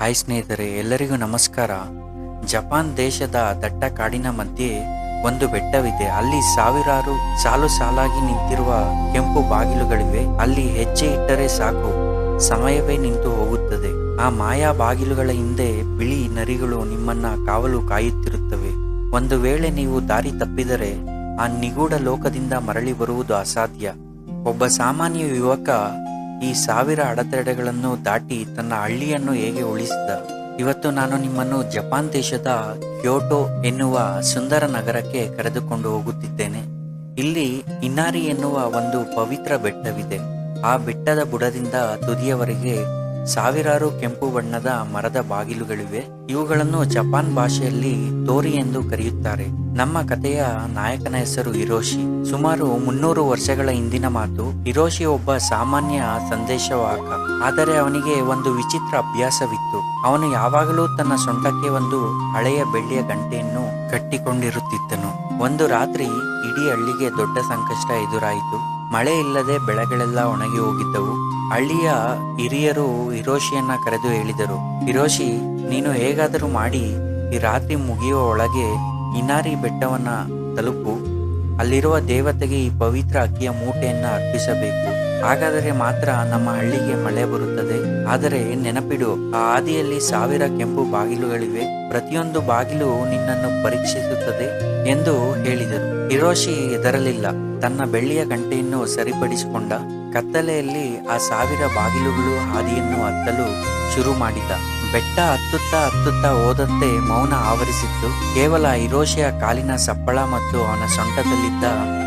Hi ಸ್ನೇಹಿತರೆ, ಎಲ್ಲರಿಗೂ ನಮಸ್ಕಾರ. ಜಪಾನ್ ದೇಶದ ದಟ್ಟ ಕಾಡಿನ ಮಧ್ಯೆ ಒಂದು ಬೆಟ್ಟವಿದೆ. ಅಲ್ಲಿ ಸಾವಿರಾರು ಸಾಲು ಸಾಲಾಗಿ ನಿಂತಿರುವ ಕೆಂಪು ಬಾಗಿಲುಗಳಿವೆ. ಅಲ್ಲಿ ಹೆಜ್ಜೆ ಇಟ್ಟರೆ ಸಾಕು, ಸಮಯವೇ ನಿಂತು ಹೋಗುತ್ತದೆ. ಆ ಮಾಯಾ ಬಾಗಿಲುಗಳ ಹಿಂದೆ ಬಿಳಿ ನರಿಗಳು ನಿಮ್ಮನ್ನ ಕಾವಲು ಕಾಯುತ್ತಿರುತ್ತವೆ. ಒಂದು ವೇಳೆ ನೀವು ದಾರಿ ತಪ್ಪಿದರೆ ಆ ನಿಗೂಢ ಲೋಕದಿಂದ ಮರಳಿ ಬರುವುದು ಅಸಾಧ್ಯ. ಒಬ್ಬ ಸಾಮಾನ್ಯ ಯುವಕ ಈ ಸಾವಿರ ಅಡೆತಡೆಗಳನ್ನು ದಾಟಿ ತನ್ನ ಹಳ್ಳಿಯನ್ನು ಹೇಗೆ ಉಳಿಸಿದ. ಇವತ್ತು ನಾನು ನಿಮ್ಮನ್ನು ಜಪಾನ್ ದೇಶದ ಕ್ಯೋಟೋ ಎನ್ನುವ ಸುಂದರ ನಗರಕ್ಕೆ ಕರೆದುಕೊಂಡು ಹೋಗುತ್ತಿದ್ದೇನೆ. ಇಲ್ಲಿ ಇನಾರಿ ಎನ್ನುವ ಒಂದು ಪವಿತ್ರ ಬೆಟ್ಟವಿದೆ. ಆ ಬೆಟ್ಟದ ಬುಡದಿಂದ ತುದಿಯವರೆಗೆ ಸಾವಿರಾರು ಕೆಂಪು ಬಣ್ಣದ ಮರದ ಬಾಗಿಲುಗಳಿವೆ. ಇವುಗಳನ್ನು ಜಪಾನ್ ಭಾಷೆಯಲ್ಲಿ ತೋರಿ ಎಂದು ಕರೆಯುತ್ತಾರೆ. ನಮ್ಮ ಕಥೆಯ ನಾಯಕನ ಹೆಸರು ಹಿರೋಶಿ. ಸುಮಾರು 300 ವರ್ಷಗಳ ಹಿಂದಿನ ಮಾತು. ಹಿರೋಶಿ ಒಬ್ಬ ಸಾಮಾನ್ಯ ಸಂದೇಶವಾಹಕ. ಆದರೆ ಅವನಿಗೆ ಒಂದು ವಿಚಿತ್ರ ಅಭ್ಯಾಸವಿತ್ತು. ಅವನು ಯಾವಾಗಲೂ ತನ್ನ ಸೊಂಟಕ್ಕೆ ಒಂದು ಹಳೆಯ ಬೆಳ್ಳಿಯ ಗಂಟೆಯನ್ನು ಕಟ್ಟಿಕೊಂಡಿರುತ್ತಿದ್ದನು. ಒಂದು ರಾತ್ರಿ ಇಡೀ ಹಳ್ಳಿಗೆ ದೊಡ್ಡ ಸಂಕಷ್ಟ ಎದುರಾಯಿತು. ಮಳೆ ಇಲ್ಲದೆ ಬೆಳೆಗಳೆಲ್ಲ ಒಣಗಿ ಹೋಗಿದ್ದವು. ಹಳ್ಳಿಯ ಹಿರಿಯರು ಹಿರೋಶಿಯನ್ನ ಕರೆದು ಹೇಳಿದರು, ಹಿರೋಶಿ, ನೀನು ಹೇಗಾದರೂ ಮಾಡಿ ಈ ರಾತ್ರಿ ಮುಗಿಯುವ ಒಳಗೆ ಇನಾರಿ ಬೆಟ್ಟವನ್ನ ತಲುಪು. ಅಲ್ಲಿರುವ ದೇವತೆಗೆ ಈ ಪವಿತ್ರ ಅಕ್ಕಿಯ ಮೂಟೆಯನ್ನ ಅರ್ಪಿಸಬೇಕು. ಹಾಗಾದರೆ ಮಾತ್ರ ನಮ್ಮ ಹಳ್ಳಿಗೆ ಮಳೆ ಬರುತ್ತದೆ. ಆದರೆ ನೆನಪಿಡು, ಆ ಹಾದಿಯಲ್ಲಿ 1000 ಕೆಂಪು ಬಾಗಿಲುಗಳಿವೆ. ಪ್ರತಿಯೊಂದು ಬಾಗಿಲು ನಿನ್ನನ್ನು ಪರೀಕ್ಷಿಸುತ್ತದೆ ಎಂದು ಹೇಳಿದರು. ಹಿರೋಶಿ ಹೆದರಲಿಲ್ಲ. ತನ್ನ ಬೆಳ್ಳಿಯ ಗಂಟೆಯನ್ನು ಸರಿಪಡಿಸಿಕೊಂಡ. ಕತ್ತಲೆಯಲ್ಲಿ ಆ 1000 ಬಾಗಿಲುಗಳು ಹಾದಿಯನ್ನು ಹತ್ತಲು ಶುರು ಮಾಡಿದ. ಬೆಟ್ಟ ಹತ್ತುತ್ತಾ ಹೋದಂತೆ ಮೌನ ಆವರಿಸಿತ್ತು. ಕೇವಲ ಹಿರೋಶಿಯ ಕಾಲಿನ ಸಪ್ಪಳ ಮತ್ತು ಅವನ ಸೊಂಟದಲ್ಲಿದ್ದ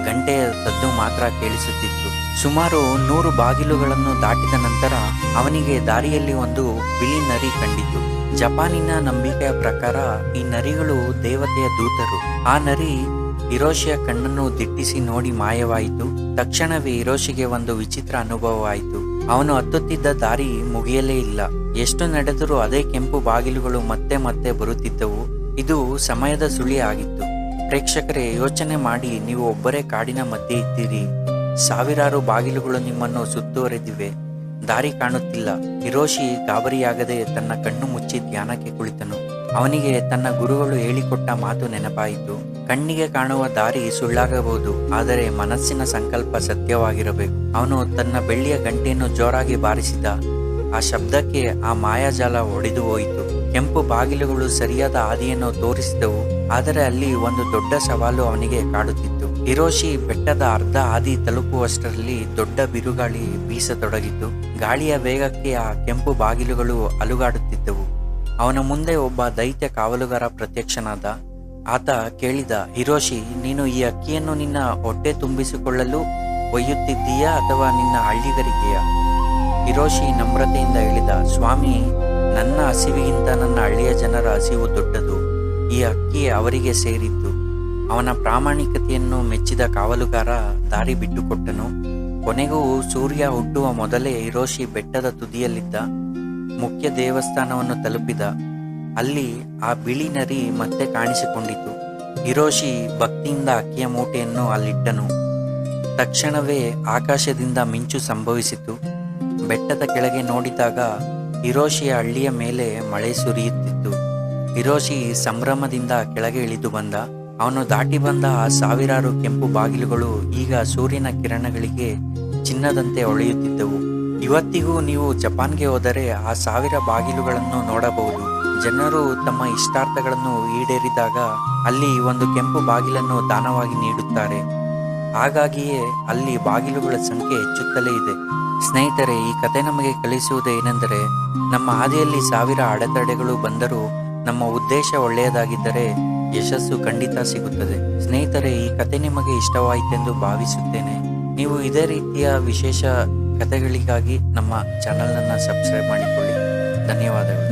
ಗಂಟೆಯ ಸದ್ದು ಮಾತ್ರ ಕೇಳಿಸುತ್ತಿತ್ತು. ಸುಮಾರು 100 ಬಾಗಿಲುಗಳನ್ನು ದಾಟಿದ ನಂತರ ಅವನಿಗೆ ದಾರಿಯಲ್ಲಿ ಒಂದು ಬಿಳಿ ನರಿ ಕಂಡಿತು. ಜಪಾನಿನ ನಂಬಿಕೆಯ ಪ್ರಕಾರ ಈ ನರಿಗಳು ದೇವತೆಯ ದೂತರು. ಆ ನರಿ ಹಿರೋಶಿಯ ಕಣ್ಣನ್ನು ದಿಟ್ಟಿಸಿ ನೋಡಿ ಮಾಯವಾಯಿತು. ತಕ್ಷಣವೇ ಹಿರೋಶಿಗೆ ಒಂದು ವಿಚಿತ್ರ ಅನುಭವವಾಯಿತು. ಅವನು ಹತ್ತುತ್ತಿದ್ದ ದಾರಿ ಮುಗಿಯಲೇ ಇಲ್ಲ. ಎಷ್ಟು ನಡೆದರೂ ಅದೇ ಕೆಂಪು ಬಾಗಿಲುಗಳು ಮತ್ತೆ ಮತ್ತೆ ಬರುತ್ತಿದ್ದವು. ಇದು ಸಮಯದ ಸುಳಿ ಆಗಿತ್ತು. ಪ್ರೇಕ್ಷಕರೇ, ಯೋಚನೆ ಮಾಡಿ, ನೀವು ಒಬ್ಬರೇ ಕಾಡಿನ ಮಧ್ಯೆ ಇದ್ದೀರಿ. ಸಾವಿರಾರು ಬಾಗಿಲುಗಳು ನಿಮ್ಮನ್ನು ಸುತ್ತುವರೆದಿವೆ. ದಾರಿ ಕಾಣುತ್ತಿಲ್ಲ. ಹಿರೋಶಿ ಗಾಬರಿಯಾಗದೆ ತನ್ನ ಕಣ್ಣು ಮುಚ್ಚಿ ಧ್ಯಾನಕ್ಕೆ ಕುಳಿತನು. ಅವನಿಗೆ ತನ್ನ ಗುರುಗಳು ಹೇಳಿಕೊಟ್ಟ ಮಾತು ನೆನಪಾಯಿತು. ಕಣ್ಣಿಗೆ ಕಾಣುವ ದಾರಿ ಸುಳ್ಳಾಗಬಹುದು, ಆದರೆ ಮನಸ್ಸಿನ ಸಂಕಲ್ಪ ಸತ್ಯವಾಗಿರಬೇಕು. ಅವನು ತನ್ನ ಬೆಳ್ಳಿಯ ಗಂಟೆಯನ್ನು ಜೋರಾಗಿ ಬಾರಿಸಿದ. ಆ ಶಬ್ದಕ್ಕೆ ಆ ಮಾಯಾಜಾಲ ಒಡೆದು ಹೋಯಿತು. ಕೆಂಪು ಬಾಗಿಲುಗಳು ಸರಿಯಾದ ಹಾದಿಯನ್ನು ತೋರಿಸಿದವು. ಆದರೆ ಅಲ್ಲಿ ಒಂದು ದೊಡ್ಡ ಸವಾಲು ಅವನಿಗೆ ಕಾಡುತ್ತಿತ್ತು. ಹಿರೋಶಿ ಬೆಟ್ಟದ ಅರ್ಧ ಹಾದಿ ತಲುಪುವಷ್ಟರಲ್ಲಿ ದೊಡ್ಡ ಬಿರುಗಾಳಿ ಬೀಸತೊಡಗಿತು. ಗಾಳಿಯ ವೇಗಕ್ಕೆ ಆ ಕೆಂಪು ಬಾಗಿಲುಗಳು ಅಲುಗಾಡುತ್ತಿದ್ದವು. ಅವನ ಮುಂದೆ ಒಬ್ಬ ದೈತ್ಯ ಕಾವಲುಗಾರ ಪ್ರತ್ಯಕ್ಷನಾದ. ಆತ ಕೇಳಿದ, ಹಿರೋಶಿ, ನೀನು ಈ ಅಕ್ಕಿಯನ್ನು ನಿನ್ನ ಹೊಟ್ಟೆ ತುಂಬಿಸಿಕೊಳ್ಳಲು ಒಯ್ಯುತ್ತಿದ್ದೀಯಾ ಅಥವಾ ನಿನ್ನ ಹಳ್ಳಿಗರಿಗೆಯಾ? ಹಿರೋಶಿ ನಮ್ರತೆಯಿಂದ ಹೇಳಿದ, ಸ್ವಾಮಿ, ನನ್ನ ಹಸಿವಿಗಿಂತ ನನ್ನ ಹಳ್ಳಿಯ ಜನರ ಹಸಿವು ದೊಡ್ಡದು. ಈ ಅಕ್ಕಿ ಅವರಿಗೆ ಸೇರಿದ್ದು. ಅವನ ಪ್ರಾಮಾಣಿಕತೆಯನ್ನು ಮೆಚ್ಚಿದ ಕಾವಲುಗಾರ ದಾರಿ ಬಿಟ್ಟುಕೊಟ್ಟನು. ಕೊನೆಗೂ ಸೂರ್ಯ ಹುಟ್ಟುವ ಮೊದಲೇ ಹಿರೋಶಿ ಬೆಟ್ಟದ ತುದಿಯಲ್ಲಿದ್ದ ಮುಖ್ಯ ದೇವಸ್ಥಾನವನ್ನು ತಲುಪಿದ. ಅಲ್ಲಿ ಆ ಬಿಳಿ ನರಿ ಮತ್ತೆ ಕಾಣಿಸಿಕೊಂಡಿತು. ಹಿರೋಶಿ ಭಕ್ತಿಯಿಂದ ಅಕ್ಕಿಯ ಮೂಟೆಯನ್ನು ಅಲ್ಲಿಟ್ಟನು. ತಕ್ಷಣವೇ ಆಕಾಶದಿಂದ ಮಿಂಚು ಸಂಭವಿಸಿತು. ಬೆಟ್ಟದ ಕೆಳಗೆ ನೋಡಿದಾಗ ಹಿರೋಶಿಯ ಹಳ್ಳಿಯ ಮೇಲೆ ಮಳೆ ಸುರಿಯುತ್ತಿತ್ತು. ಹಿರೋಶಿ ಸಂಭ್ರಮದಿಂದ ಕೆಳಗೆ ಇಳಿದು ಬಂದ. ಅವನು ದಾಟಿ ಬಂದ ಆ ಸಾವಿರಾರು ಕೆಂಪು ಬಾಗಿಲುಗಳು ಈಗ ಸೂರ್ಯನ ಕಿರಣಗಳಿಗೆ ಚಿನ್ನದಂತೆ ಹೊಳೆಯುತ್ತಿದ್ದವು. ಇವತ್ತಿಗೂ ನೀವು ಜಪಾನ್ಗೆ ಹೋದರೆ ಆ 1000 ಬಾಗಿಲುಗಳನ್ನು ನೋಡಬಹುದು. ಜನರು ತಮ್ಮ ಇಷ್ಟಾರ್ಥಗಳನ್ನು ಈಡೇರಿದಾಗ ಅಲ್ಲಿ ಒಂದು ಕೆಂಪು ಬಾಗಿಲನ್ನು ದಾನವಾಗಿ ನೀಡುತ್ತಾರೆ. ಹಾಗಾಗಿಯೇ ಅಲ್ಲಿ ಬಾಗಿಲುಗಳ ಸಂಖ್ಯೆ ಹೆಚ್ಚುತ್ತಲೇ ಇದೆ. ಸ್ನೇಹಿತರೆ, ಈ ಕತೆ ನಮಗೆ ಕಲಿಸುವುದೇನೆಂದರೆ, ನಮ್ಮ ಹಾದಿಯಲ್ಲಿ 1000 ಅಡೆತಡೆಗಳು ಬಂದರೂ ನಮ್ಮ ಉದ್ದೇಶ ಒಳ್ಳೆಯದಾಗಿದ್ದರೆ ಯಶಸ್ಸು ಖಂಡಿತ ಸಿಗುತ್ತದೆ. ಸ್ನೇಹಿತರೆ, ಈ ಕತೆ ನಿಮಗೆ ಇಷ್ಟವಾಯಿತೆಂದು ಭಾವಿಸುತ್ತೇನೆ. ನೀವು ಇದೇ ರೀತಿಯ ವಿಶೇಷ ಕಥೆಗಳಿಗಾಗಿ ನಮ್ಮ ಚಾನಲನ್ನು ಸಬ್ಸ್ಕ್ರೈಬ್ ಮಾಡಿಕೊಳ್ಳಿ. ಧನ್ಯವಾದಗಳು.